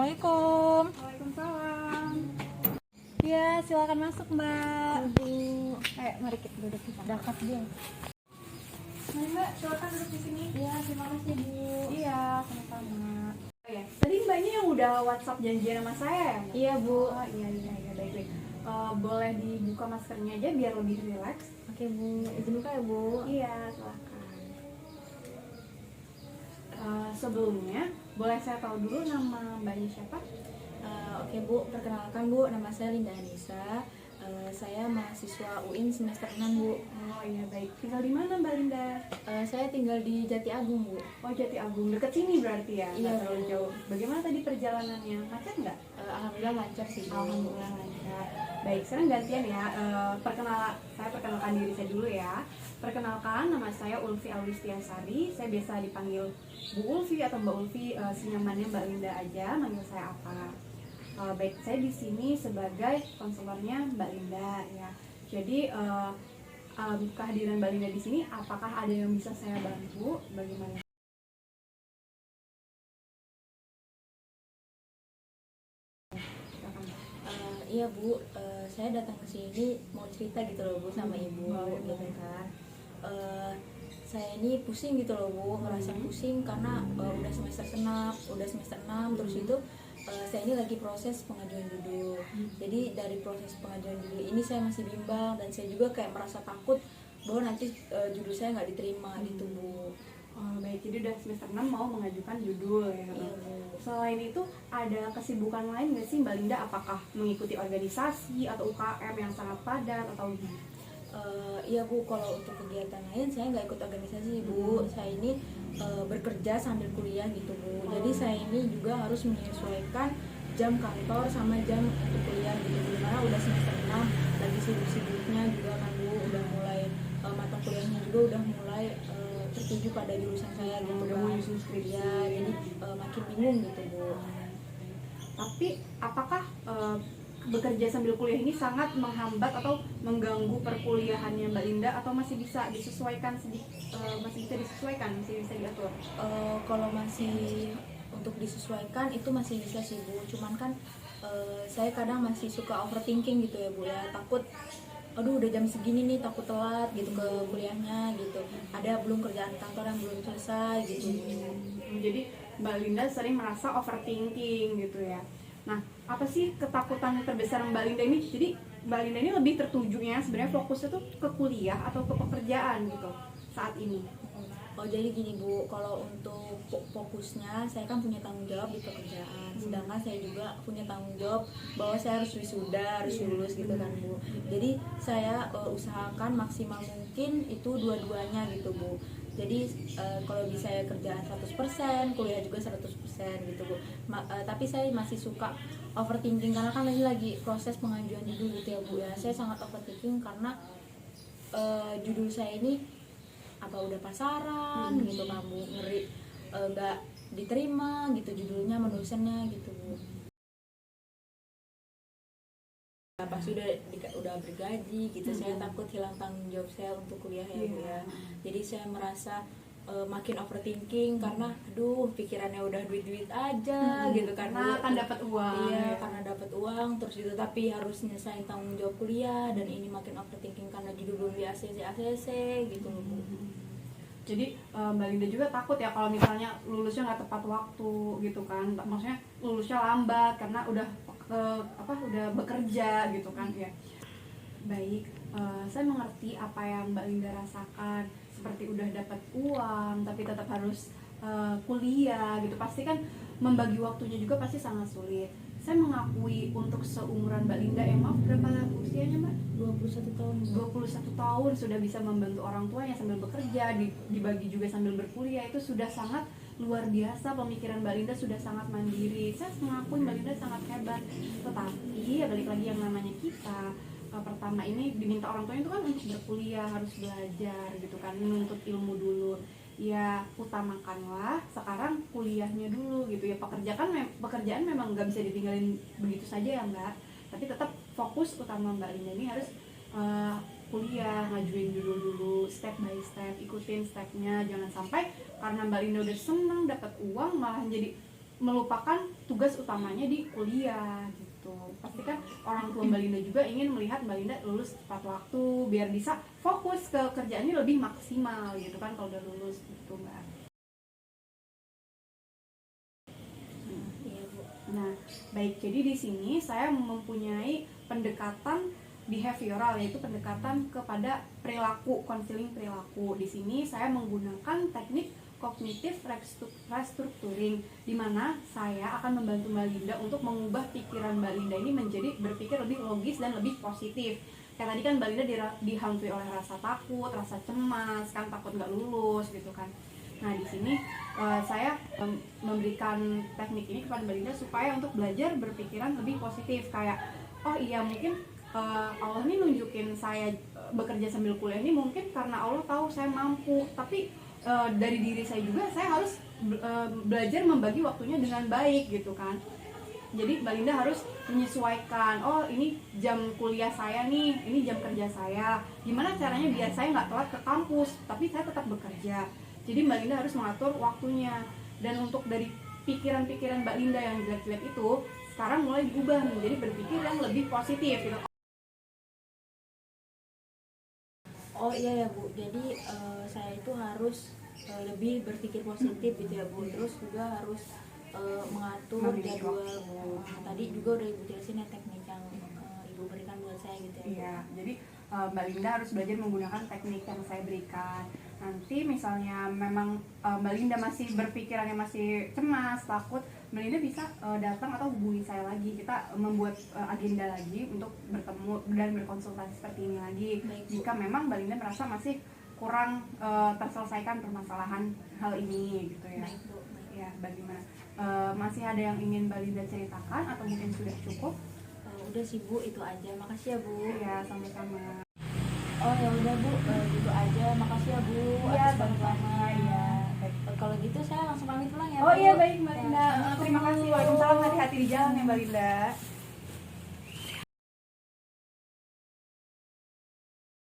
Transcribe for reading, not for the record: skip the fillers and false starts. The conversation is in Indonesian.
Assalamualaikum. Waalaikumsalam. Ya, silakan masuk, Mbak. Bu, mari kita duduk di dekat dia. Mari, Mbak, silakan duduk di sini. Iya, terima kasih Bu. Iya, sama-sama. Oh ya, tadi Mbaknya yang udah WhatsApp janjian sama saya ya, Mbak? Iya Bu. Oh iya, baik. Boleh dibuka maskernya aja biar lebih rileks. Oke Bu, izin buka ya Bu. Iya, silakan. Sebelumnya, boleh saya tahu dulu nama Mbaknya siapa? Oke Bu, perkenalkan Bu, nama saya Linda Anissa. Saya mahasiswa UIN semester 6 Bu. Oh iya, baik. Tinggal di mana Mbak Linda? Saya tinggal di Jati Agung Bu. Oh, Jati Agung. Dekat sini berarti ya? Iya, Nggak terlalu Bu. jauh. Bagaimana tadi perjalanannya? Macet nggak? Alhamdulillah lancar sih Bu. Alhamdulillah lancar. Baik, sekarang gantian ya. Saya perkenalkan diri saya dulu ya. Perkenalkan, nama saya Ulfi Aulistiasari. Saya biasa dipanggil Bu Ulfi atau Mbak Ulfi. Senyamannya Mbak Linda aja. Manggil saya apa? Baik, saya di sini sebagai konselornya Mbak Linda ya. Jadi kehadiran Mbak Linda di sini, apakah ada yang bisa saya bantu? Bagaimana? Iya Bu, saya datang ke sini mau cerita gitu loh Bu sama Ibu gitu kan. Saya ini pusing gitu loh Bu, ngerasa pusing karena udah semester 6 terus itu saya ini lagi proses pengajuan judul. Jadi dari proses pengajuan judul ini saya masih bimbang dan saya juga kayak merasa takut bahwa nanti judul saya nggak diterima gitu Bu. Oh, baik, jadi udah semester 6 mau mengajukan judul ya. Iya, Bu. Selain itu, ada kesibukan lain nggak sih Mbak Linda? Apakah mengikuti organisasi atau UKM yang sangat padat atau gimana? Iya Bu, kalau untuk kegiatan lain saya nggak ikut organisasi Bu. Saya ini bekerja sambil kuliah gitu Bu. Jadi saya ini juga harus menyesuaikan jam kantor sama jam untuk kuliah gitu Bu. Karena udah semester 6, lagi sibuk-sibuknya juga kan Bu. Udah mulai mata kuliahnya juga udah mulai tertuju pada jurusan saya gitu Udah kan. mau nyusun skripsi. Ya, jadi makin bingung gitu Bu. Tapi apakah bekerja sambil kuliah ini sangat menghambat atau mengganggu perkuliahannya Mbak Linda, atau masih bisa disesuaikan masih bisa diatur? Kalau masih untuk disesuaikan itu masih bisa sih Bu. Cuman kan saya kadang masih suka overthinking gitu ya Bu ya. Takut aduh udah jam segini nih, takut telat gitu ke kuliahnya gitu. Ada belum kerjaan kantor yang belum selesai gitu. Jadi Mbak Linda sering merasa overthinking gitu ya. Nah, apa sih ketakutan terbesar Mbak Linda ini? Jadi Mbak Linda ini lebih tertujunya sebenarnya fokusnya tuh ke kuliah atau ke pekerjaan gitu saat ini? Oh jadi gini Bu, kalau untuk fokusnya saya kan punya tanggung jawab di pekerjaan, sedangkan saya juga punya tanggung jawab bahwa saya harus wisuda, harus lulus gitu kan Bu. Jadi saya usahakan maksimal mungkin itu dua-duanya gitu Bu. Jadi kalau bisa ya kerjaan 100%, kuliah juga 100% gitu Bu. Tapi saya masih suka overthinking karena kan lagi proses pengajuan judul gitu ya Bu ya. Saya sangat overthinking karena judul saya ini apa udah pasaran gitu kan Bu, ngeri nggak diterima gitu judulnya sama dosennya gitu Bu. Pas udah bergaji gitu saya takut hilang tanggung jawab saya untuk kuliah ya Bu ya. Jadi saya merasa makin overthinking karena aduh pikirannya udah duit aja gitu kan karena akan dapat uang. Iya, karena dapat uang terus gitu tapi harus nyelesain tanggung jawab kuliah dan ini makin overthinking karena judul belum di ACC gitu loh Bu. Jadi Mbak Linda juga takut ya kalau misalnya lulusnya nggak tepat waktu gitu kan, maksudnya lulusnya lambat karena udah bekerja gitu kan ya. Baik, saya mengerti apa yang Mbak Linda rasakan, seperti udah dapat uang tapi tetap harus kuliah gitu, pasti kan membagi waktunya juga pasti sangat sulit. Saya mengakui untuk seumuran Mbak Linda, maaf berapa usianya Mbak? 21 tahun. 21 tahun sudah bisa membantu orang tuanya sambil bekerja, dibagi juga sambil berkuliah, itu sudah sangat luar biasa. Pemikiran Mbak Linda sudah sangat mandiri. Saya mengakui Mbak Linda sangat hebat. Tetapi ya balik lagi yang namanya kita pertama ini diminta orang tuanya itu kan untuk berkuliah, harus belajar gitu kan, menuntut ilmu dulu. Ya utamakanlah sekarang kuliahnya dulu gitu ya. Pekerjaan memang nggak bisa ditinggalin begitu saja ya Mbak, tapi tetap fokus utama Mbak Linda ini harus kuliah, ngajuin judul dulu step by step, ikutin stepnya. Jangan sampai karena Mbak Linda udah senang dapat uang malah jadi melupakan tugas utamanya di kuliah gitu. Pasti kan orang tua Mbak Linda juga ingin melihat Mbak Linda lulus tepat waktu biar bisa fokus ke kerjaannya lebih maksimal gitu kan kalau udah lulus gitu Mbak. Iya Bu. Nah, baik, jadi di sini saya mempunyai pendekatan behavioral, yaitu pendekatan kepada perilaku, konseling perilaku. Di sini saya menggunakan teknik kognitif restructuring, di mana saya akan membantu Mbak Linda untuk mengubah pikiran Mbak Linda ini menjadi berpikir lebih logis dan lebih positif. Kayak tadi kan Mbak Linda dihantui oleh rasa takut, rasa cemas, kan takut nggak lulus gitu kan. Nah, di sini saya memberikan teknik ini kepada Mbak Linda supaya untuk belajar berpikiran lebih positif. Kayak, oh iya mungkin Allah ini nunjukin saya bekerja sambil kuliah ini mungkin karena Allah tahu saya mampu. Tapi dari diri saya juga saya harus belajar membagi waktunya dengan baik gitu kan. Jadi Mbak Linda harus menyesuaikan, oh ini jam kuliah saya nih, ini jam kerja saya. Gimana caranya biar saya nggak telat ke kampus, tapi saya tetap bekerja. Jadi Mbak Linda harus mengatur waktunya. Dan untuk dari pikiran-pikiran Mbak Linda yang jelek-jelek itu, sekarang mulai diubah menjadi berpikir yang lebih positif gitu. Oh iya ya Bu, jadi saya itu harus lebih berpikir positif gitu ya Bu. Terus juga harus mengatur jadwal Bu. Tadi juga udah Ibu jelasin ya teknik yang Ibu berikan buat saya gitu ya Bu. Iya, jadi Mbak Linda harus belajar menggunakan teknik yang saya berikan. Nanti misalnya memang Mbak Linda masih berpikirannya masih cemas, takut, Mbak Linda bisa datang atau hubungi saya lagi. Kita membuat agenda lagi untuk bertemu dan berkonsultasi seperti ini lagi. Baik, Bu. Jika memang Mbak Linda merasa masih kurang terselesaikan permasalahan hal ini gitu ya. Baik Bu. Baik. Ya, bagaimana? Masih ada yang ingin Mbak Linda ceritakan atau mungkin sudah cukup? Udah sih Bu, itu aja. Makasih ya Bu. Ya, sama-sama. Oh ya udah Bu, gitu aja. Makasih ya Bu Iya, atas sama-sama. bantuannya. Iya. Kalau gitu saya langsung pamit pulang ya Oh Bu. iya, baik Mbak Ya, Linda. Terima kasih. Waalaikumsalam, hati-hati di jalan ya Mbak Linda.